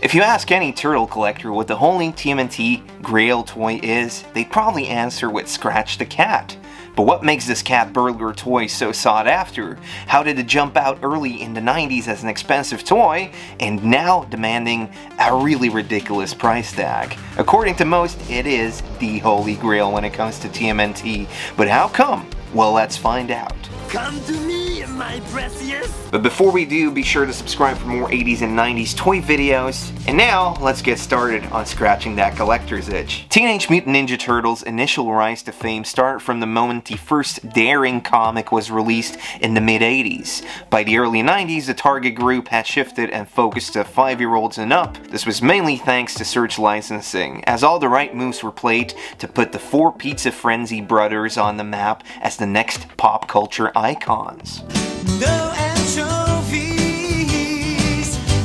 If you ask any turtle collector what the holy TMNT Grail toy is, they'd probably answer with Scratch the Cat. But what makes this cat burglar toy so sought after? How did it jump out early in the 90s as an expensive toy, and now demanding a really ridiculous price tag? According to most, it is the holy grail when it comes to TMNT. But how come? Well, let's find out. Come to me, my precious! But before we do, be sure to subscribe for more 80s and 90s toy videos. And now, let's get started on scratching that collector's itch. Teenage Mutant Ninja Turtles' initial rise to fame started from the moment the first daring comic was released in the mid-80s. By the early 90s, the target group had shifted and focused to 5-year-olds and up. This was mainly thanks to Surge licensing, as all the right moves were played to put the 4 Pizza Frenzy brothers on the map as the next pop culture icons. No anchovies.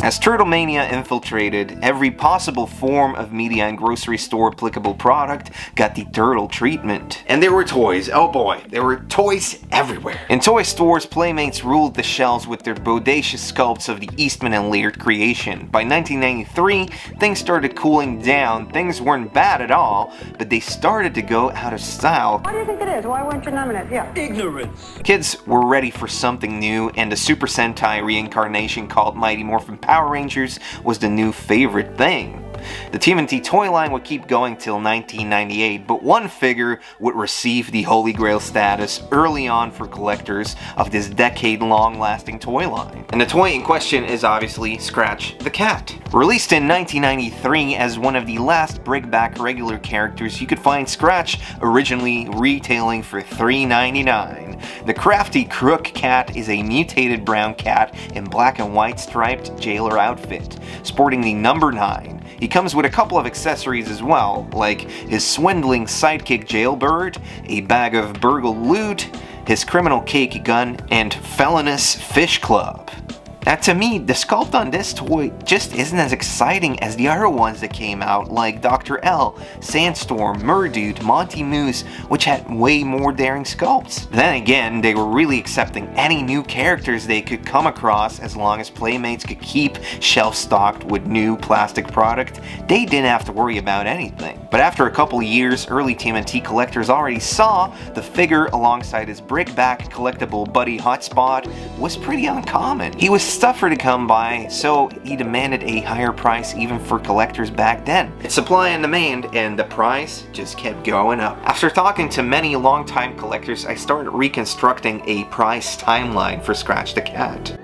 As Turtlemania infiltrated, every possible form of media and grocery store applicable product got the turtle treatment. And there were toys, oh boy, there were toys everywhere. In toy stores, Playmates ruled the shelves with their bodacious sculpts of the Eastman and Laird creation. By 1993, things started cooling down. Things weren't bad at all, but they started to go out of style. What do you think it is? Why weren't you nominated? Yeah. Ignorance. Kids were ready for something new, and the Super Sentai reincarnation called Mighty Morphin Power Rangers was the new favorite thing. The TMNT toy line would keep going till 1998, but one figure would receive the Holy Grail status early on for collectors of this decade-long lasting toy line. And the toy in question is obviously Scratch the Cat. Released in 1993 as one of the last brickback regular characters, you could find Scratch originally retailing for $3.99. The crafty Crook Cat is a mutated brown cat in black and white striped jailer outfit, sporting the number 9. He comes with a couple of accessories as well, like his swindling sidekick Jailbird, a bag of burgled loot, his criminal cake gun, and felonious fish club. Now to me, the sculpt on this toy just isn't as exciting as the other ones that came out, like Dr. L, Sandstorm, Murdude, Monty Moose, which had way more daring sculpts. Then again, they were really accepting any new characters they could come across as long as Playmates could keep shelf stocked with new plastic product. They didn't have to worry about anything. But after a couple years, early TMNT collectors already saw the figure alongside his brickback collectible buddy Hotspot was pretty uncommon. He was tougher to come by, so he demanded a higher price even for collectors back then. It's supply and demand, and the price just kept going up. After talking to many longtime collectors, I started reconstructing a price timeline for Scratch the Cat.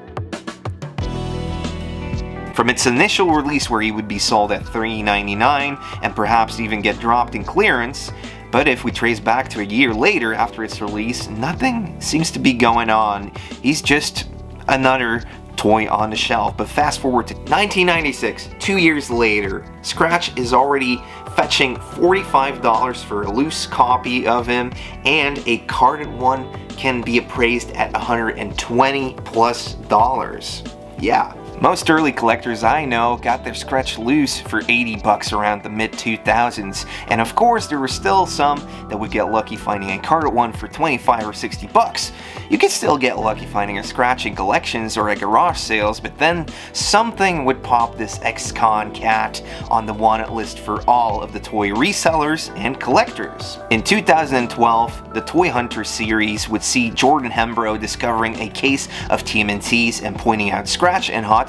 From its initial release where he would be sold at $3.99 and perhaps even get dropped in clearance, but if we trace back to a year later after its release, nothing seems to be going on. He's just another toy on the shelf. But fast forward to 1996, 2 years later, Scratch is already fetching $45 for a loose copy of him, and a carded one can be appraised at $120+. Yeah. Most early collectors I know got their Scratch loose for $80 around the mid-2000s, and of course there were still some that would get lucky finding a carded one for $25 or $60. You could still get lucky finding a Scratch in collections or at garage sales, but then something would pop this ex-con cat on the wanted list for all of the toy resellers and collectors. In 2012, the Toy Hunter series would see Jordan Hembrow discovering a case of TMNTs and pointing out Scratch and Hotspot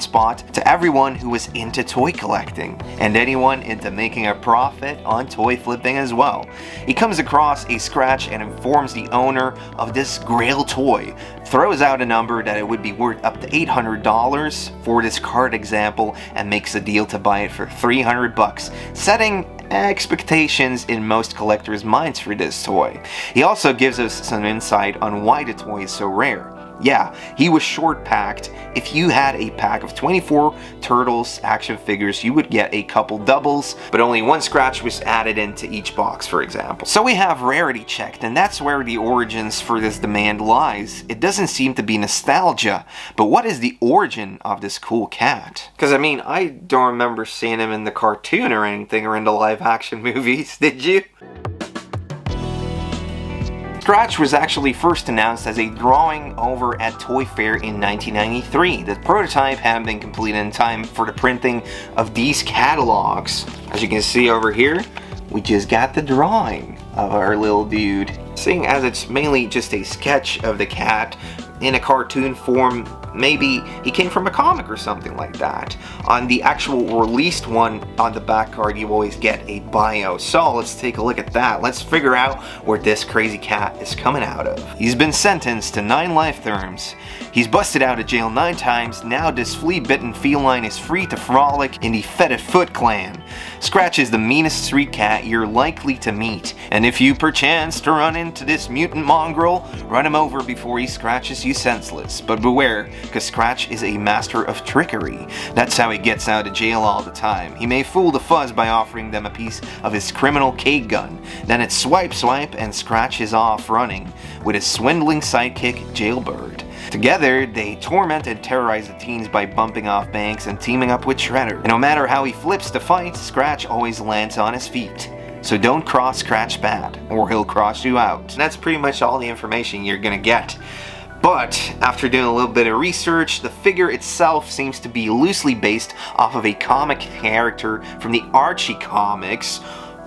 to everyone who was into toy collecting, and anyone into making a profit on toy flipping as well. He comes across a Scratch and informs the owner of this Grail toy, throws out a number that it would be worth up to $800 for this card example, and makes a deal to buy it for $300, setting expectations in most collectors' minds for this toy. He also gives us some insight on why the toy is so rare. Yeah, he was short-packed. If you had a pack of 24 Turtles action figures, you would get a couple doubles, but only one Scratch was added into each box, for example. So we have rarity checked, and that's where the origins for this demand lies. It doesn't seem to be nostalgia, but what is the origin of this cool cat? Because, I mean, I don't remember seeing him in the cartoon or anything, or in the live-action movies, did you? Scratch was actually first announced as a drawing over at Toy Fair in 1993. The prototype hadn't been completed in time for the printing of these catalogs. As you can see over here, we just got the drawing of our little dude. Seeing as it's mainly just a sketch of the cat in a cartoon form, maybe he came from a comic or something like that. On the actual released one, on the back card, you always get a bio. So let's take a look at that. Let's figure out where this crazy cat is coming out of. He's been sentenced to 9 life terms. He's busted out of jail 9 times. Now this flea-bitten feline is free to frolic in the Fetid Foot clan. Scratch is the meanest street cat you're likely to meet, and if you perchance to run into this mutant mongrel, run him over before he scratches you senseless. But beware, because Scratch is a master of trickery. That's how he gets out of jail all the time. He may fool the fuzz by offering them a piece of his criminal cake gun. Then it's swipe swipe and Scratch is off running with his swindling sidekick Jailbird. Together, they torment and terrorize the teens by bumping off banks and teaming up with Shredder. And no matter how he flips to fight, Scratch always lands on his feet. So don't cross Scratch bad, or he'll cross you out. And that's pretty much all the information you're gonna get. But after doing a little bit of research, the figure itself seems to be loosely based off of a comic character from the Archie comics,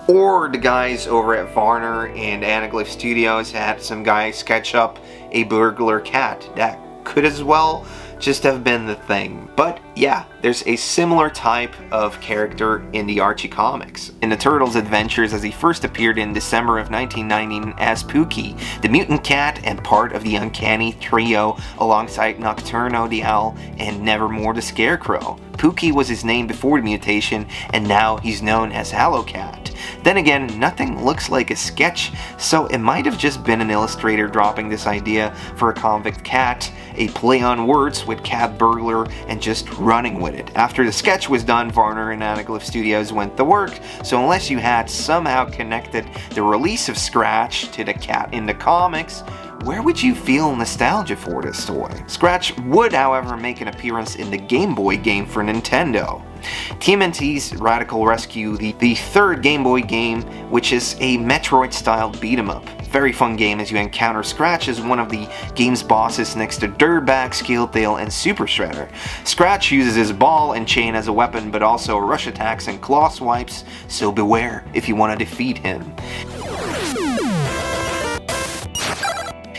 or the guys over at Varner and Anaglyph Studios had some guy sketch up a burglar cat. That could as well just have been the thing. But yeah, there's a similar type of character in the Archie comics. In the Turtles' adventures, as he first appeared in December of 1990 as Pookie, the mutant cat and part of the Uncanny Trio alongside Nocturno the Owl and Nevermore the Scarecrow. Pookie was his name before the mutation, and now he's known as Hallowcat. Then again, nothing looks like a sketch, so it might have just been an illustrator dropping this idea for a convict cat, a play on words with cat burglar, and just running with it. After the sketch was done, Varner and Anaglyph Studios went to work, so unless you had somehow connected the release of Scratch to the cat in the comics, where would you feel nostalgia for this toy? Scratch would, however, make an appearance in the Game Boy game for Nintendo. TMNT's Radical Rescue, the third Game Boy game, which is a Metroid-style beat-em-up. Very fun game as you encounter Scratch as one of the game's bosses next to Dirtbag, Scaletail, and Super Shredder. Scratch uses his ball and chain as a weapon, but also rush attacks and claw swipes, so beware if you want to defeat him.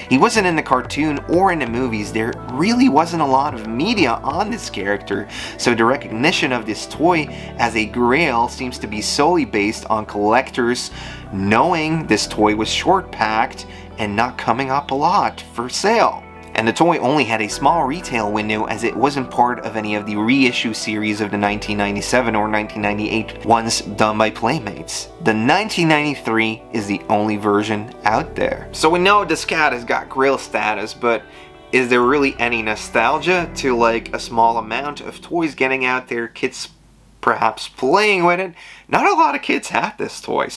He wasn't in the cartoon or in the movies. There really wasn't a lot of media on this character, so the recognition of this toy as a Grail seems to be solely based on collectors knowing this toy was short-packed and not coming up a lot for sale. And the toy only had a small retail window as it wasn't part of any of the reissue series of the 1997 or 1998 ones done by Playmates. The 1993 is the only version out there. So we know this cat has got Grail status, but is there really any nostalgia to like a small amount of toys getting out there, kids perhaps playing with it? Not a lot of kids have this toy.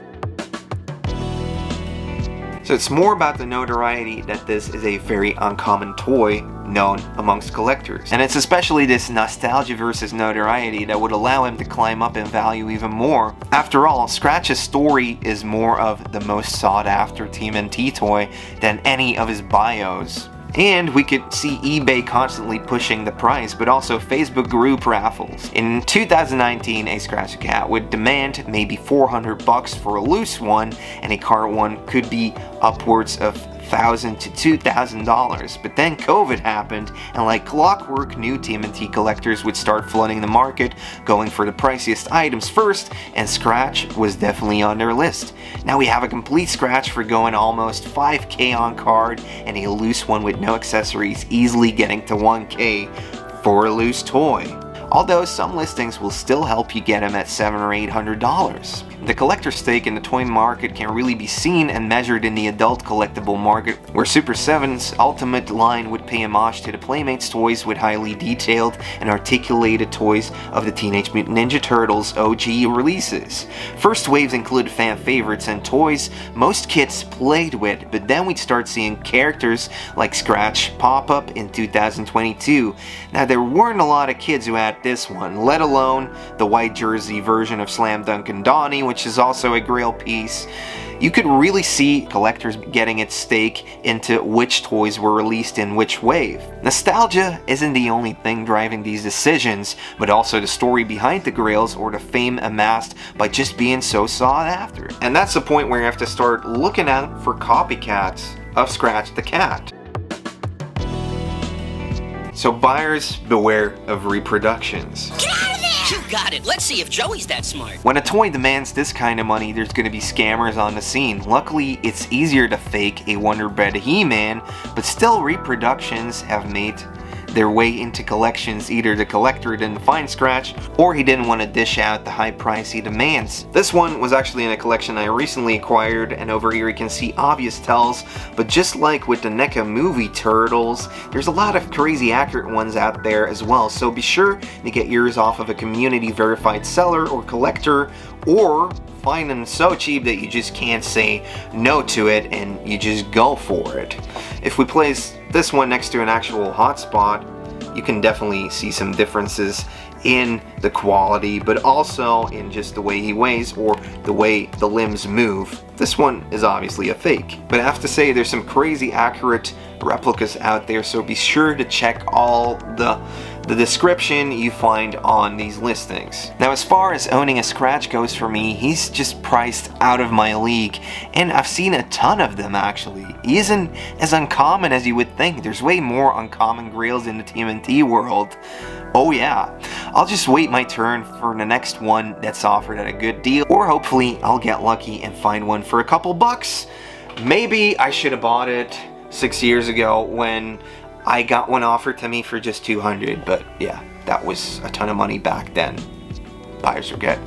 So it's more about the notoriety that this is a very uncommon toy known amongst collectors. And it's especially this nostalgia versus notoriety that would allow him to climb up in value even more. After all, Scratch's story is more of the most sought after TMNT toy than any of his bios. And we could see eBay constantly pushing the price, but also Facebook group raffles. In 2019, a Scratch Cat would demand maybe $400 for a loose one, and a cart one could be upwards of $1,000 to $2,000. But then COVID happened, and like clockwork, new TMNT collectors would start flooding the market, going for the priciest items first, and Scratch was definitely on their list. Now we have a complete Scratch for going almost $5K on card, and a loose one with no accessories easily getting to $1K for a loose toy. Although some listings will still help you get them at $700 or $800. The collector stake in the toy market can really be seen and measured in the adult collectible market, where Super 7's Ultimate line would pay homage to the Playmates toys with highly detailed and articulated toys of the Teenage Mutant Ninja Turtles OG releases. First waves included fan favorites and toys most kids played with, but then we'd start seeing characters like Scratch pop up in 2022. Now there weren't a lot of kids who had this one, let alone the white jersey version of Slam Dunk and Donnie, which is also a Grail piece. you could really see collectors getting its stake into which toys were released in which wave. Nostalgia isn't the only thing driving these decisions, but also the story behind the Grails or the fame amassed by just being so sought after. And that's the point where you have to start looking out for copycats of Scratch the Cat. So buyers beware of reproductions. Get out of there! You got it. Let's see if Joey's that smart. When a toy demands this kind of money, there's going to be scammers on the scene. Luckily, it's easier to fake a Wonder Bread He-Man, but still reproductions have made their way into collections. Either the collector didn't find Scratch, or he didn't want to dish out the high price he demands. This one was actually in a collection I recently acquired, and over here you can see obvious tells, but just like with the NECA movie turtles, there's a lot of crazy accurate ones out there as well, so be sure to get yours off of a community verified seller or collector, or find them so cheap that you just can't say no to it and you just go for it. If we place this one next to an actual hotspot, you can definitely see some differences in the quality, but also in just the way he weighs or the way the limbs move. This one is obviously a fake, but I have to say there's some crazy accurate replicas out there, so be sure to check all the description you find on these listings. Now, as far as owning a Scratch goes for me, he's just priced out of my league, and I've seen a ton of them actually. He isn't as uncommon as you would think. There's way more uncommon Grails in the TMNT world. Oh yeah, I'll just wait my turn for the next one that's offered at a good deal, or hopefully I'll get lucky and find one for a couple bucks. Maybe I should have bought it 6 years ago when I got one offered to me for just $200, but yeah, that was a ton of money back then. Buyers forget.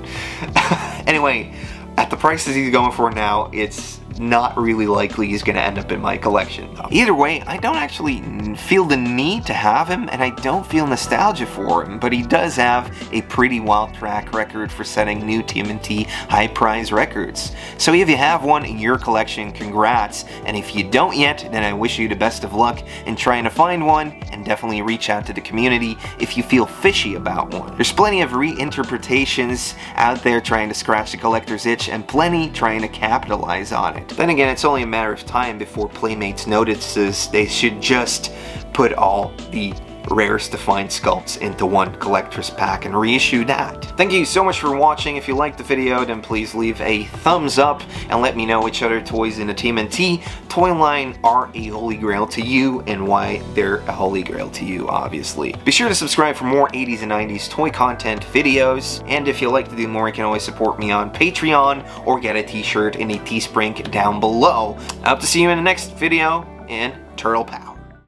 Anyway, at the prices he's going for now, it's not really likely he's going to end up in my collection though. Either way, I don't actually feel the need to have him, and I don't feel nostalgia for him, but he does have a pretty wild track record for setting new TMNT high prize records. So if you have one in your collection, congrats, and if you don't yet, then I wish you the best of luck in trying to find one, and definitely reach out to the community if you feel fishy about one. There's plenty of reinterpretations out there trying to scratch the collector's itch, and plenty trying to capitalize on it. Then again, it's only a matter of time before Playmates notices they should just put all the rarest to find sculpts into one collector's pack and reissue that. Thank you so much for watching. If you liked the video, then please leave a thumbs up and let me know which other toys in the TMNT toy line are a holy grail to you and why they're a holy grail to you, obviously. Be sure to subscribe for more 80s and 90s toy content videos, and if you'd like to do more, you can always support me on Patreon or get a t-shirt in a Teespring down below. I hope to see you in the next video, and Turtle Pow.